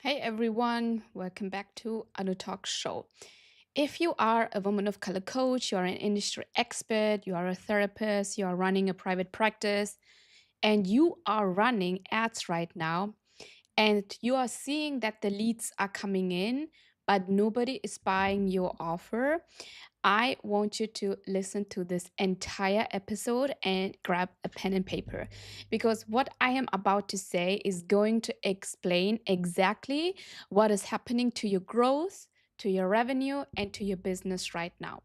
Hey everyone, welcome back to Anu Talk Show. If you are a woman of color coach, you are an industry expert, you are a therapist, you are running a private practice, and you are running ads right now, and you are seeing that the leads are coming in, but nobody is buying your offer, I want you to listen to this entire episode and grab a pen and paper because what I am about to say is going to explain exactly what is happening to your growth, to your revenue, and to your business right now.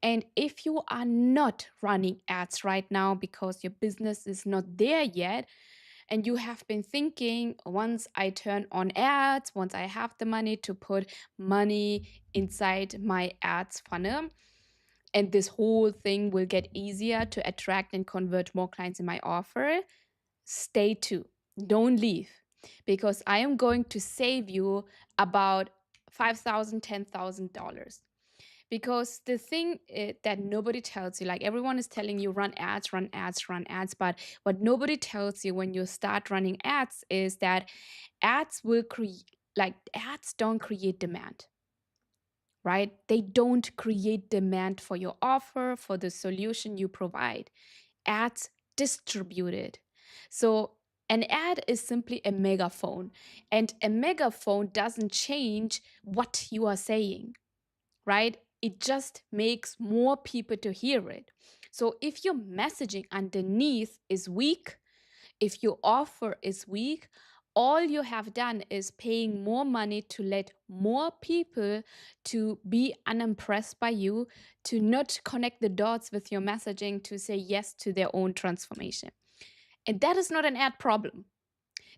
And if you are not running ads right now because your business is not there yet, and you have been thinking, once I turn on ads, once I have the money to put money inside my ads funnel, and this whole thing will get easier to attract and convert more clients in my offer, stay tuned. Don't leave because I am going to save you about $5,000, $10,000. Because the thing that nobody tells you, like everyone is telling you run ads, run ads, run ads, but what nobody tells you when you start running ads is that ads will create, like ads don't create demand, right? They don't create demand for your offer, for the solution you provide. Ads distribute it. So an ad is simply a megaphone, and a megaphone doesn't change what you are saying, right? It just makes more people to hear it. So if your messaging underneath is weak, if your offer is weak, all you have done is paying more money to let more people to be unimpressed by you, to not connect the dots with your messaging, to say yes to their own transformation. And that is not an ad problem.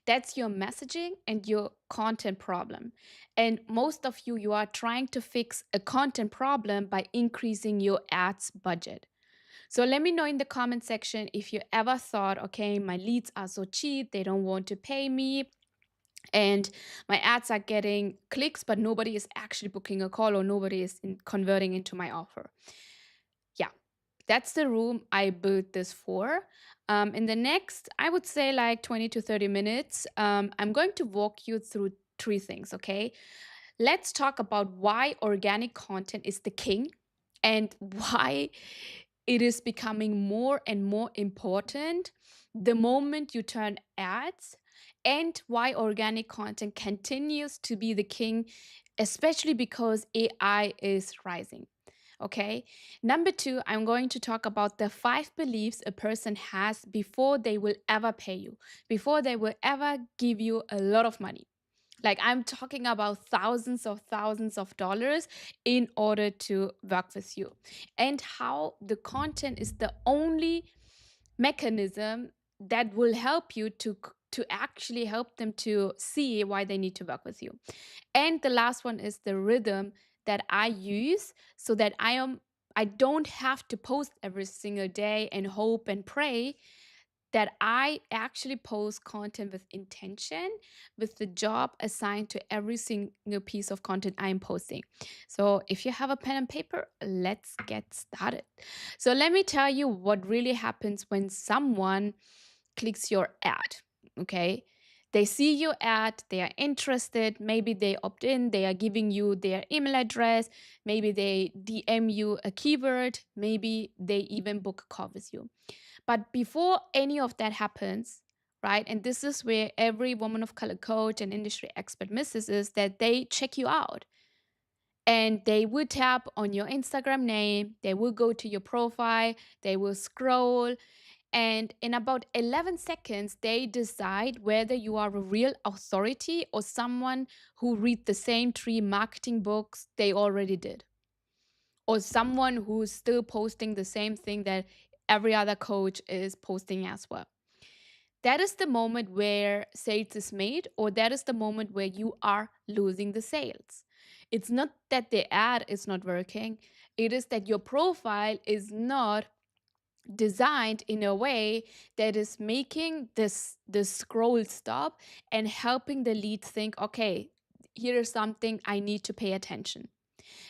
That's your messaging and your content problem. And most of you are trying to fix a content problem by increasing your ads budget. So let me know in the comment section if you ever thought, okay, my leads are so cheap, they don't want to pay me, and my ads are getting clicks, but nobody is actually booking a call or nobody is converting into my offer. Yeah, that's the room I built this for. In the next, I would say like 20 to 30 minutes, I'm going to walk you through three things, okay? Let's talk about why organic content is the king and why it is becoming more and more important the moment you turn ads, and why organic content continues to be the king, especially because AI is rising. Okay. Number two, I'm going to talk about the 5 beliefs a person has before they will ever pay you, before they will ever give you a lot of money. Like I'm talking about thousands of dollars in order to work with you, and how the content is the only mechanism that will help you to actually help them to see why they need to work with you. And the last one is the rhythm that I use so that I don't have to post every single day and hope and pray, that I actually post content with intention, with the job assigned to every single piece of content I'm posting. So, if you have a pen and paper, let's get started. So, let me tell you what really happens when someone clicks your ad. Okay. They see your ad, they are interested, maybe they opt in, they are giving you their email address, maybe they DM you a keyword, maybe they even book a call with you. But before any of that happens, right, and this is where every woman of color coach and industry expert misses, is that they check you out and they will tap on your Instagram name, they will go to your profile, they will scroll, and in about 11 seconds, they decide whether you are a real authority or someone who read the same 3 marketing books they already did, or someone who's still posting the same thing that every other coach is posting as well. That is the moment where sales is made, or that is the moment where you are losing the sales. It's not that the ad is not working, it is that your profile is not designed in a way that is making this scroll stop and helping the lead think, okay, here is something I need to pay attention,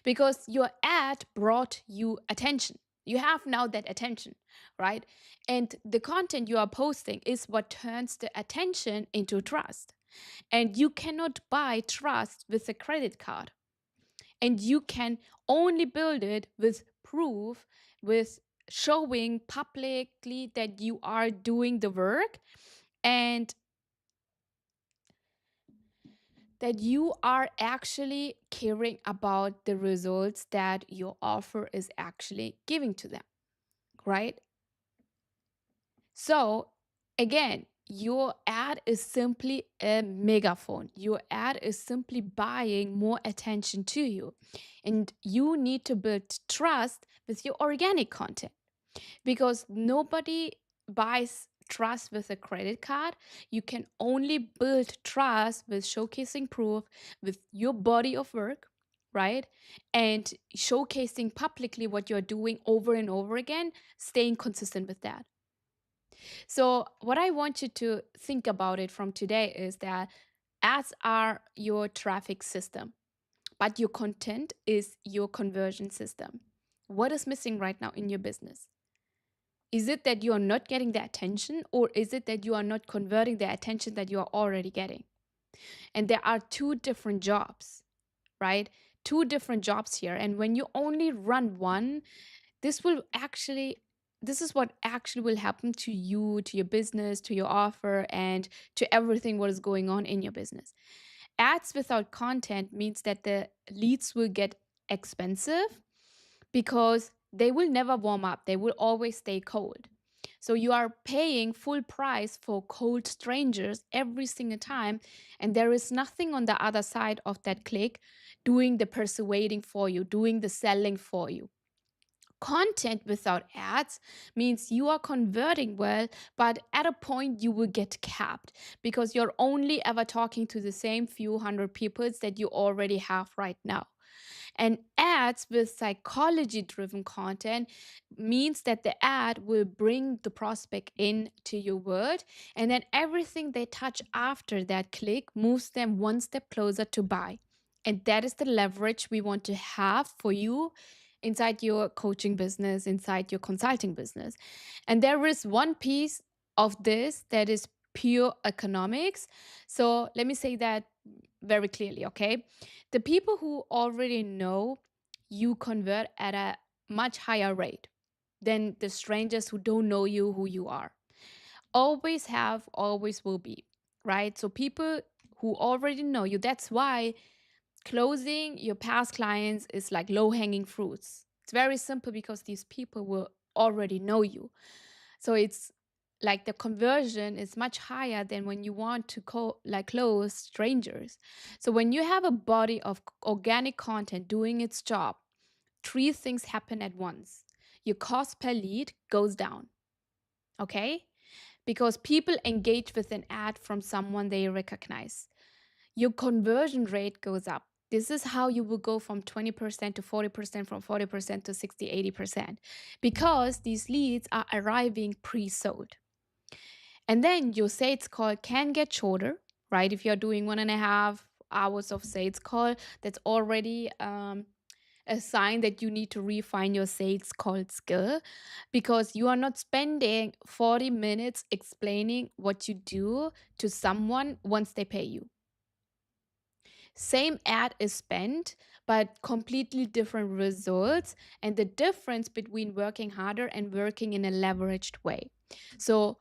because your ad brought you attention. You have now that attention, right? And the content you are posting is what turns the attention into trust. And you cannot buy trust with a credit card. And you can only build it with proof, with showing publicly that you are doing the work and that you are actually caring about the results that your offer is actually giving to them, right? So, again, your ad is simply a megaphone. Your ad is simply buying more attention to you. And you need to build trust with your organic content because nobody buys trust with a credit card. You can only build trust with showcasing proof with your body of work, right? And showcasing publicly what you're doing over and over again, staying consistent with that. So, what I want you to think about it from today is that ads are your traffic system, but your content is your conversion system. What is missing right now in your business? Is it that you are not getting the attention, or is it that you are not converting the attention that you are already getting? And there are two different jobs, right? Two different jobs here. And when you only run one, this will actually this is what actually will happen to you, to your business, to your offer, and to everything what is going on in your business. Ads without content means that the leads will get expensive because they will never warm up. They will always stay cold. So you are paying full price for cold strangers every single time, and there is nothing on the other side of that click doing the persuading for you, doing the selling for you. Content without ads means you are converting well, but at a point you will get capped because you're only ever talking to the same few hundred people that you already have right now. And ads with psychology driven content means that the ad will bring the prospect into your world, and then everything they touch after that click moves them one step closer to buy. And that is the leverage we want to have for you inside your coaching business, inside your consulting business. And there is one piece of this that is pure economics. So let me say that very clearly, okay? The people who already know you convert at a much higher rate than the strangers who don't know you, who you are. Always have, always will be, right? So people who already know you, that's why closing your past clients is like low hanging fruits. It's very simple because these people will already know you. So it's like the conversion is much higher than when you want to close strangers. So when you have a body of organic content doing its job, three things happen at once. Your cost per lead goes down, okay? Because people engage with an ad from someone they recognize. Your conversion rate goes up. This is how you will go from 20% to 40%, from 40% to 60, 80%, because these leads are arriving pre sold. And then your sales call can get shorter, right? If you're doing 1.5 hours of sales call, that's already a sign that you need to refine your sales call skill because you are not spending 40 minutes explaining what you do to someone once they pay you. Same ad is spent, but completely different results, and the difference between working harder and working in a leveraged way. So,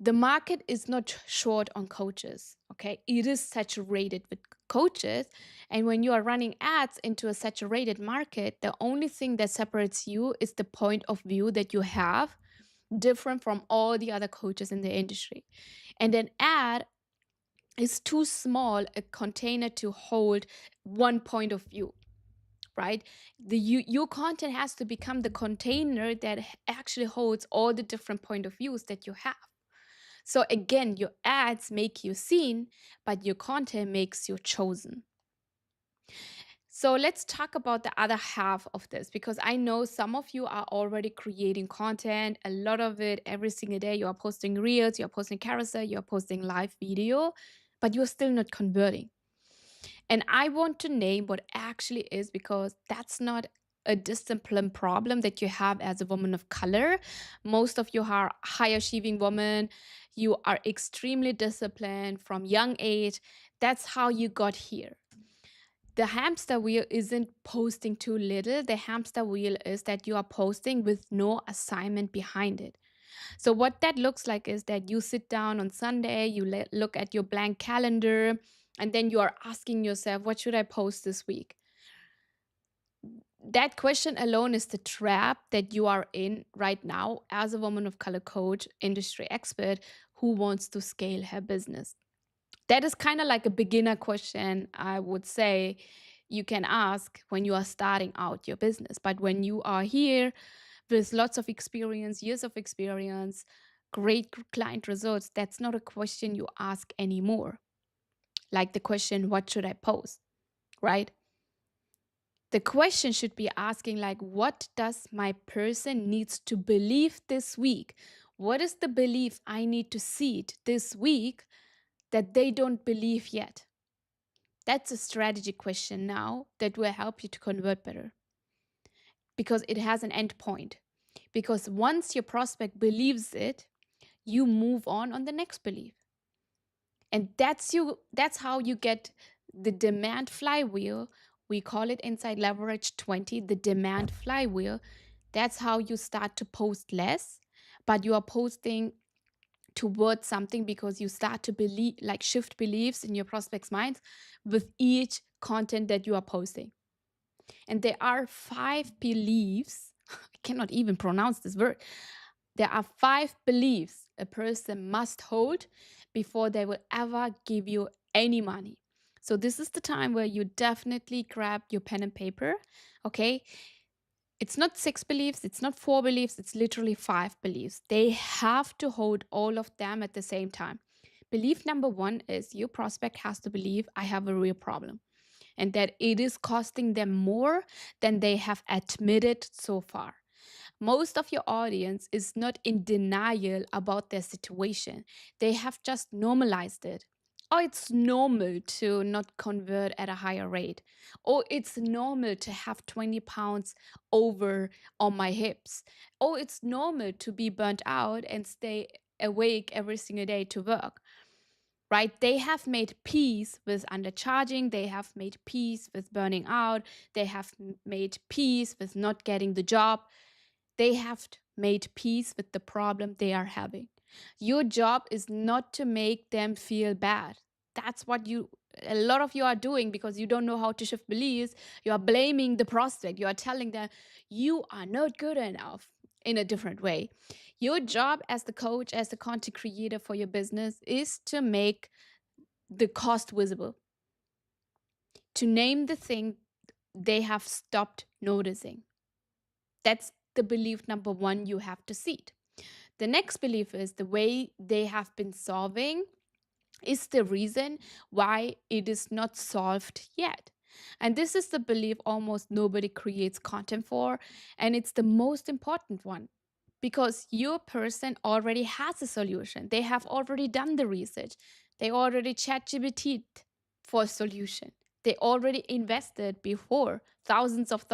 the market is not short on coaches, okay? It is saturated with coaches. And when you are running ads into a saturated market, the only thing that separates you is the point of view that you have, different from all the other coaches in the industry. And an ad is too small a container to hold one point of view, right? Your content has to become the container that actually holds all the different point of views that you have. So again, your ads make you seen, but your content makes you chosen. So let's talk about the other half of this because I know some of you are already creating content, a lot of it every single day. You are posting reels, you're posting carousel, you're posting live video, but you're still not converting. And I want to name what actually is because that's not a discipline problem that you have as a woman of color. Most of you are high achieving women. You are extremely disciplined from young age. That's how you got here. The hamster wheel isn't posting too little. The hamster wheel is that you are posting with no assignment behind it. So, what that looks like is that you sit down on Sunday, you look at your blank calendar, and then you are asking yourself, what should I post this week? That question alone is the trap that you are in right now as a woman of color coach, industry expert who wants to scale her business. That is kind of like a beginner question, I would say, you can ask when you are starting out your business. But when you are here with lots of experience, years of experience, great client results, that's not a question you ask anymore. Like the question, what should I post? Right? The question should be asking, like, what does my person needs to believe this week? What is the belief I need to seed this week that they don't believe yet? That's a strategy question now that will help you to convert better because it has an end point. Because once your prospect believes it, you move on the next belief. And that's how you get the demand flywheel. We call it inside leverage 20, the demand flywheel. That's how you start to post less, but you are posting towards something because you start to believe, like shift beliefs in your prospects' minds with each content that you are posting. And there are 5 beliefs. I cannot even pronounce this word. There are 5 beliefs a person must hold before they will ever give you any money. So this is the time where you definitely grab your pen and paper. Okay. It's not 6 beliefs, it's not 4 beliefs, it's literally 5 beliefs. They have to hold all of them at the same time. Belief number 1 is your prospect has to believe I have a real problem and that it is costing them more than they have admitted so far. Most of your audience is not in denial about their situation. They have just normalized it. Oh, it's normal to not convert at a higher rate. Oh, it's normal to have 20 pounds over on my hips. Oh, it's normal to be burnt out and stay awake every single day to work. Right? They have made peace with undercharging. They have made peace with burning out. They have made peace with not getting the job. They have made peace with the problem they are having. Your job is not to make them feel bad. That's what a lot of you are doing because you don't know how to shift beliefs. You are blaming the prospect. You are telling them you are not good enough in a different way. Your job as the coach, as the content creator for your business is to make the cost visible, to name the thing they have stopped noticing. That's the belief number 1 you have to seed. The next belief is the way they have been solving is the reason why it is not solved yet. And this is the belief almost nobody creates content for. And it's the most important one because your person already has a solution. They have already done the research. They already chat GPT for a solution. They already invested before thousands of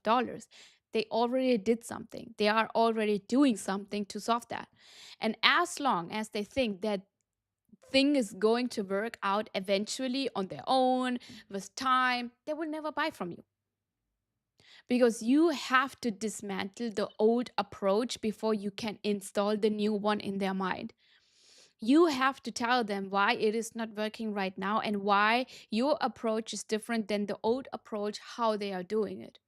dollars. They already did something. They are already doing something to solve that. And as long as they think that thing is going to work out eventually on their own with time, they will never buy from you. Because you have to dismantle the old approach before you can install the new one in their mind. You have to tell them why it is not working right now and why your approach is different than the old approach, how they are doing it.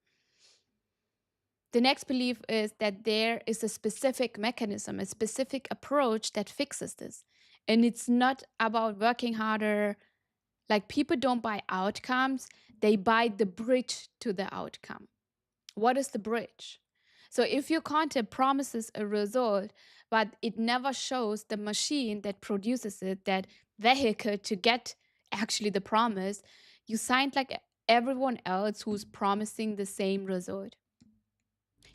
The next belief is that there is a specific mechanism, a specific approach that fixes this. And it's not about working harder. Like people don't buy outcomes, they buy the bridge to the outcome. What is the bridge? So if your content promises a result, but it never shows the machine that produces it, that vehicle to get actually the promise, you signed like everyone else who's promising the same result.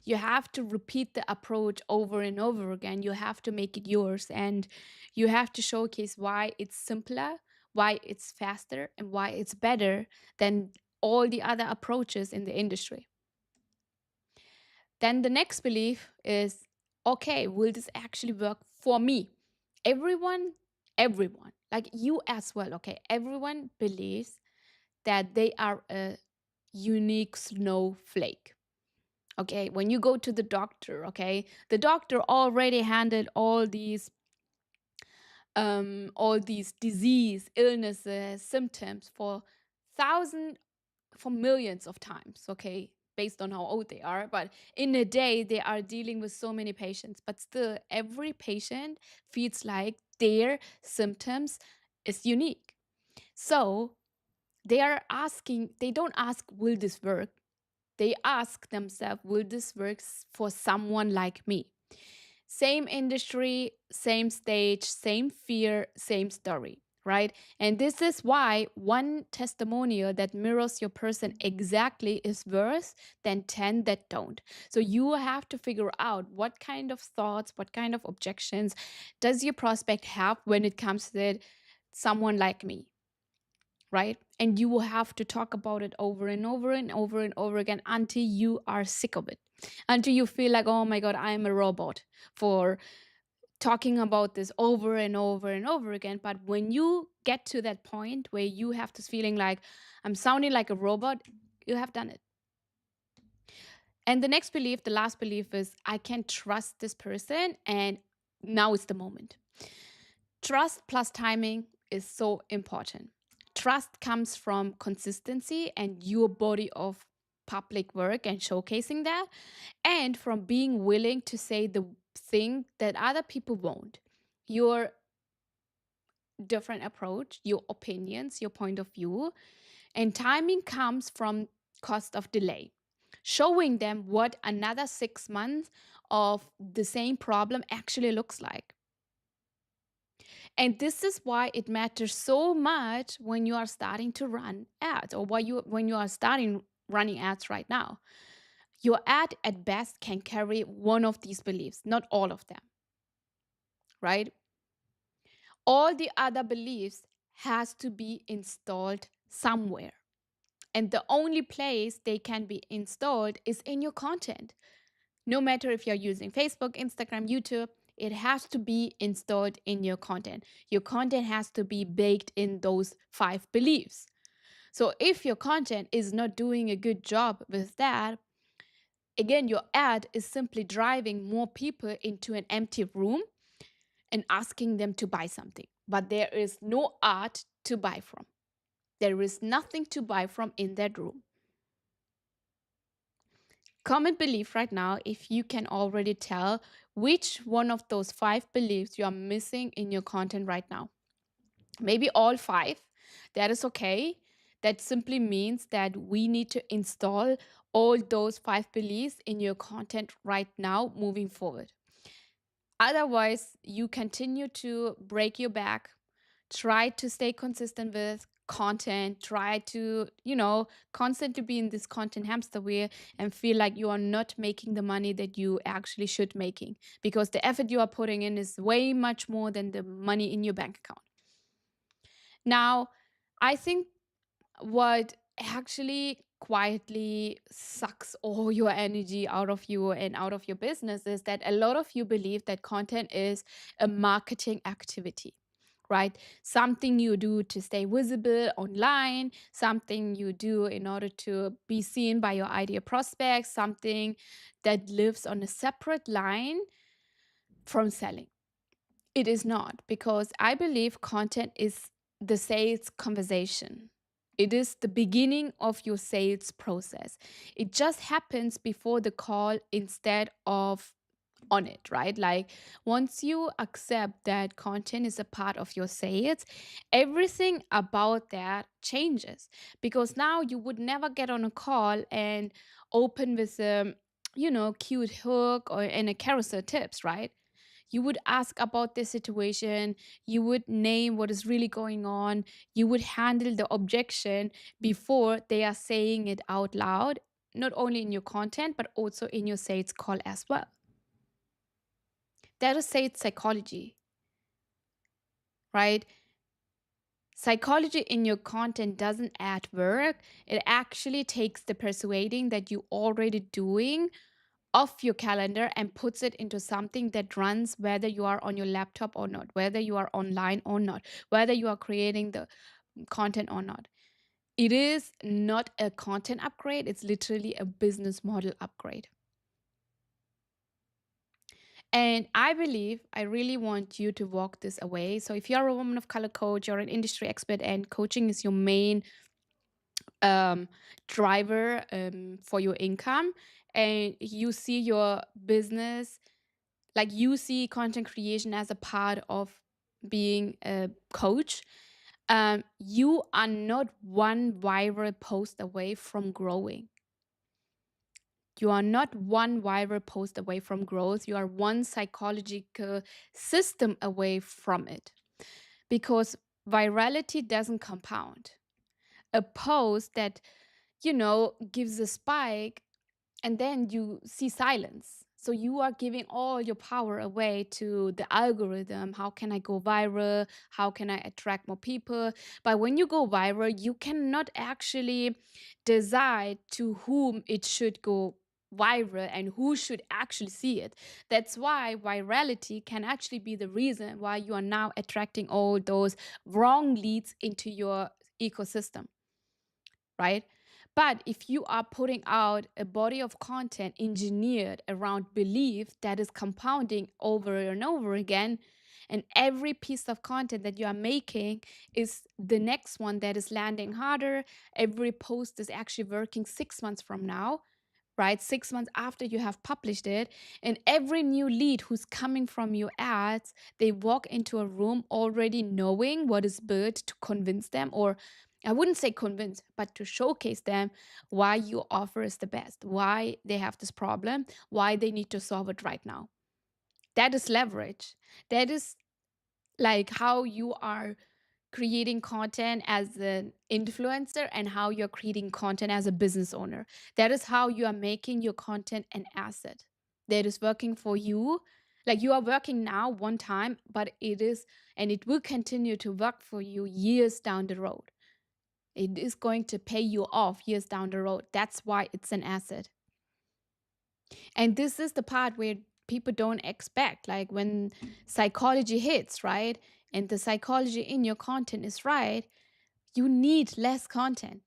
You have to repeat the approach over and over again. You have to make it yours and you have to showcase why it's simpler, why it's faster, and why it's better than all the other approaches in the industry. Then the next belief is, okay, will this actually work for me? Everyone, everyone, like you as well, okay, everyone believes that they are a unique snowflake. Okay, when you go to the doctor, okay, the doctor already handled all these disease, illnesses, symptoms for thousands, for millions of times, okay, based on how old they are. But in a day, they are dealing with so many patients. But still, every patient feels like their symptoms is unique. So they don't ask, will this work? They ask themselves, will this work for someone like me? Same industry, same stage, same fear, same story, right? And this is why one testimonial that mirrors your person exactly is worse than 10 that don't. So you have to figure out what kind of thoughts, what kind of objections does your prospect have when it comes to someone like me, right? And you will have to talk about it over and over and over and over again until you are sick of it, until you feel like, oh my God, I'm a robot for talking about this over and over and over again. But when you get to that point where you have this feeling like, I'm sounding like a robot, you have done it. And the next belief, the last belief is, I can trust this person and now is the moment. Trust plus timing is so important. Trust comes from consistency and your body of public work and showcasing that, and from being willing to say the thing that other people won't. Your different approach, your opinions, your point of view, and timing comes from cost of delay. Showing them what another 6 months of the same problem actually looks like. And this is why it matters so much when you are starting to run ads, or when you are starting running ads right now. Your ad at best can carry one of these beliefs, not all of them, right? All the other beliefs has to be installed somewhere. And the only place they can be installed is in your content. No matter if you're using Facebook, Instagram, YouTube, it has to be installed in your content. Your content has to be baked in those 5 beliefs. So if your content is not doing a good job with that, again, your ad is simply driving more people into an empty room and asking them to buy something. But there is no art to buy from. There is nothing to buy from in that room. Comment belief right now if you can already tell which one of those 5 beliefs you are missing in your content right now. Maybe all 5. That is okay. That simply means that we need to install all those 5 beliefs in your content right now moving forward. Otherwise, you continue to break your back, try to stay consistent with content, try to, constantly be in this content hamster wheel and feel like you are not making the money that you actually should making, because the effort you are putting in is way much more than the money in your bank account. Now, I think what actually quietly sucks all your energy out of you and out of your business is that a lot of you believe that content is a marketing activity, right? Something you do to stay visible online, something you do in order to be seen by your ideal prospects, something that lives on a separate line from selling. It is not, because I believe content is the sales conversation. It is the beginning of your sales process. It just happens before the call instead of on it, right? Like once you accept that content is a part of your sales, everything about that changes, because now you would never get on a call and open with a cute hook or in a carousel tips, right? You would ask about the situation, you would name what is really going on, you would handle the objection before they are saying it out loud, not only in your content, but also in your sales call as well. That is sales psychology, right? Psychology in your content doesn't add work. It actually takes the persuading that you already doing off your calendar and puts it into something that runs whether you are on your laptop or not, whether you are online or not, whether you are creating the content or not. It is not a content upgrade, it's literally a business model upgrade. And I believe I really want you to walk this away. So if you're a woman of color coach, you're an industry expert, and coaching is your main um, driver for your income, and you see your business, like you see content creation as a part of being a coach, you are not one viral post away from growing. You are not one viral post away from growth. You are one psychological system away from it, because virality doesn't compound. A post that, gives a spike and then you see silence. So you are giving all your power away to the algorithm. How can I go viral? How can I attract more people? But when you go viral, you cannot actually decide to whom it should go viral and who should actually see it. That's why virality can actually be the reason why you are now attracting all those wrong leads into your ecosystem, right? But if you are putting out a body of content engineered around belief that is compounding over and over again, and every piece of content that you are making is the next one that is landing harder, every post is actually working 6 months from now, right? 6 months after you have published it. And every new lead who's coming from your ads, they walk into a room already knowing what is built to convince them, or I wouldn't say convince, but to showcase them why your offer is the best, why they have this problem, why they need to solve it right now. That is leverage. That is like how you are creating content as an influencer and how you're creating content as a business owner. That is how you are making your content an asset that is working for you. Like you are working now one time, but it is, and it will continue to work for you years down the road. It is going to pay you off years down the road. That's why it's an asset. And this is the part where people don't expect, like when psychology hits, right? And the psychology in your content is right, you need less content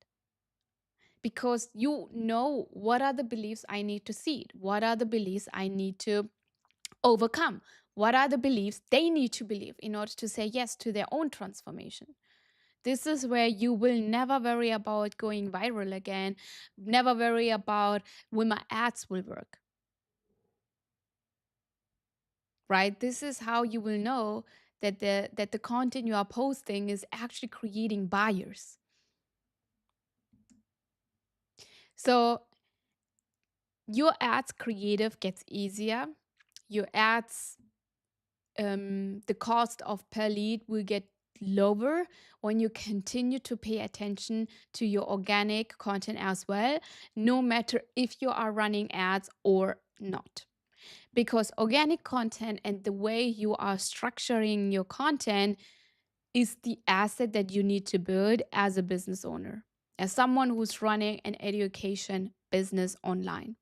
because you know what are the beliefs I need to seed, what are the beliefs I need to overcome, what are the beliefs they need to believe in order to say yes to their own transformation. This is where you will never worry about going viral again, never worry about when my ads will work, right? This is how you will know that the content you are posting is actually creating buyers. So your ads creative gets easier. Your ads, the cost of per lead will get lower when you continue to pay attention to your organic content as well, no matter if you are running ads or not. Because organic content and the way you are structuring your content is the asset that you need to build as a business owner, as someone who's running an education business online.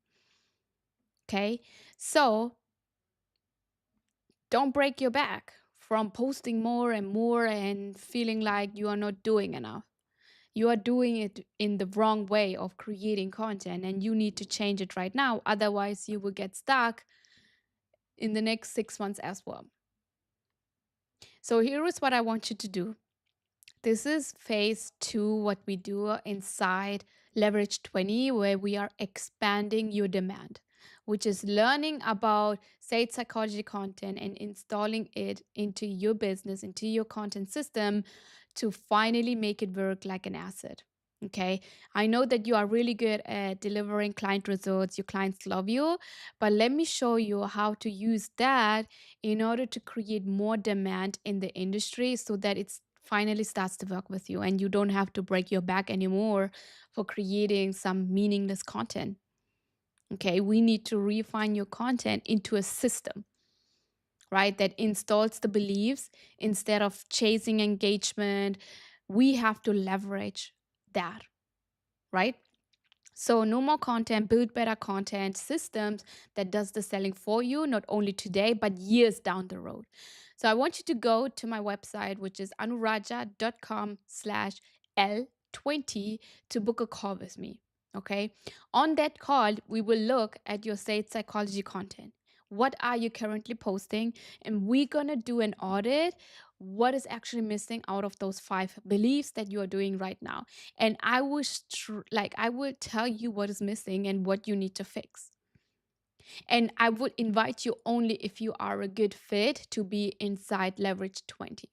Okay, so don't break your back from posting more and more and feeling like you are not doing enough. You are doing it in the wrong way of creating content and you need to change it right now. Otherwise, you will get stuck in the next 6 months as well. So, here is what I want you to do. This is phase two, what we do inside Leverage 20, where we are expanding your demand, which is learning about sales psychology content and installing it into your business, into your content system to finally make it work like an asset. Okay, I know that you are really good at delivering client results, your clients love you, but let me show you how to use that in order to create more demand in the industry so that it's finally starts to work with you and you don't have to break your back anymore for creating some meaningless content. Okay, we need to refine your content into a system, right, that installs the beliefs instead of chasing engagement. We have to leverage that, right? So no more content, build better content systems that does the selling for you, not only today, but years down the road. So I want you to go to my website, which is anuraja.com/L20 to book a call with me. Okay. On that call, we will look at your sales psychology content. What are you currently posting? And we're going to do an audit. What is actually missing out of those five beliefs that you are doing right now? And I will tell you what is missing and what you need to fix. And I would invite you only if you are a good fit to be inside Leverage 20.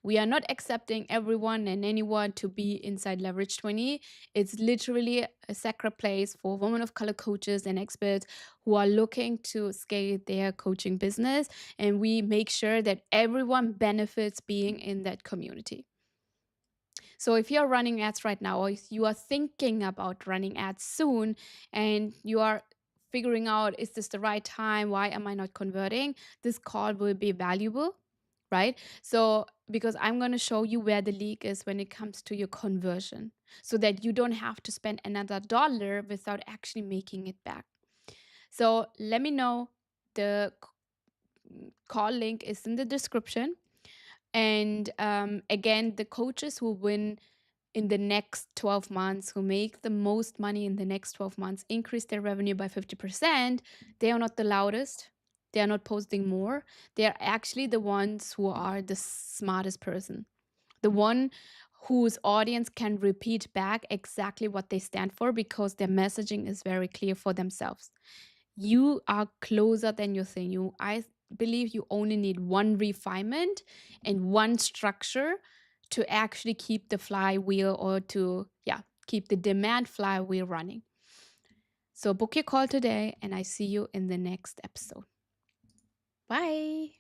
We are not accepting everyone and anyone to be inside Leverage 20. It's literally a sacred place for women of color coaches and experts who are looking to scale their coaching business. And we make sure that everyone benefits being in that community. So if you're running ads right now, or if you are thinking about running ads soon and you are figuring out, is this the right time? Why am I not converting? This call will be valuable, right? So, because I'm going to show you where the leak is when it comes to your conversion so that you don't have to spend another dollar without actually making it back. So, let me know. The call link is in the description. And again, the coaches who win in the next 12 months, who make the most money in the next 12 months, increase their revenue by 50%, they are not the loudest. They are not posting more. They are actually the ones who are the smartest person, the one whose audience can repeat back exactly what they stand for because their messaging is very clear for themselves. You are closer than you think. I believe you only need one refinement and one structure to actually keep the flywheel, or to keep the demand flywheel running. So book your call today and I see you in the next episode. Bye.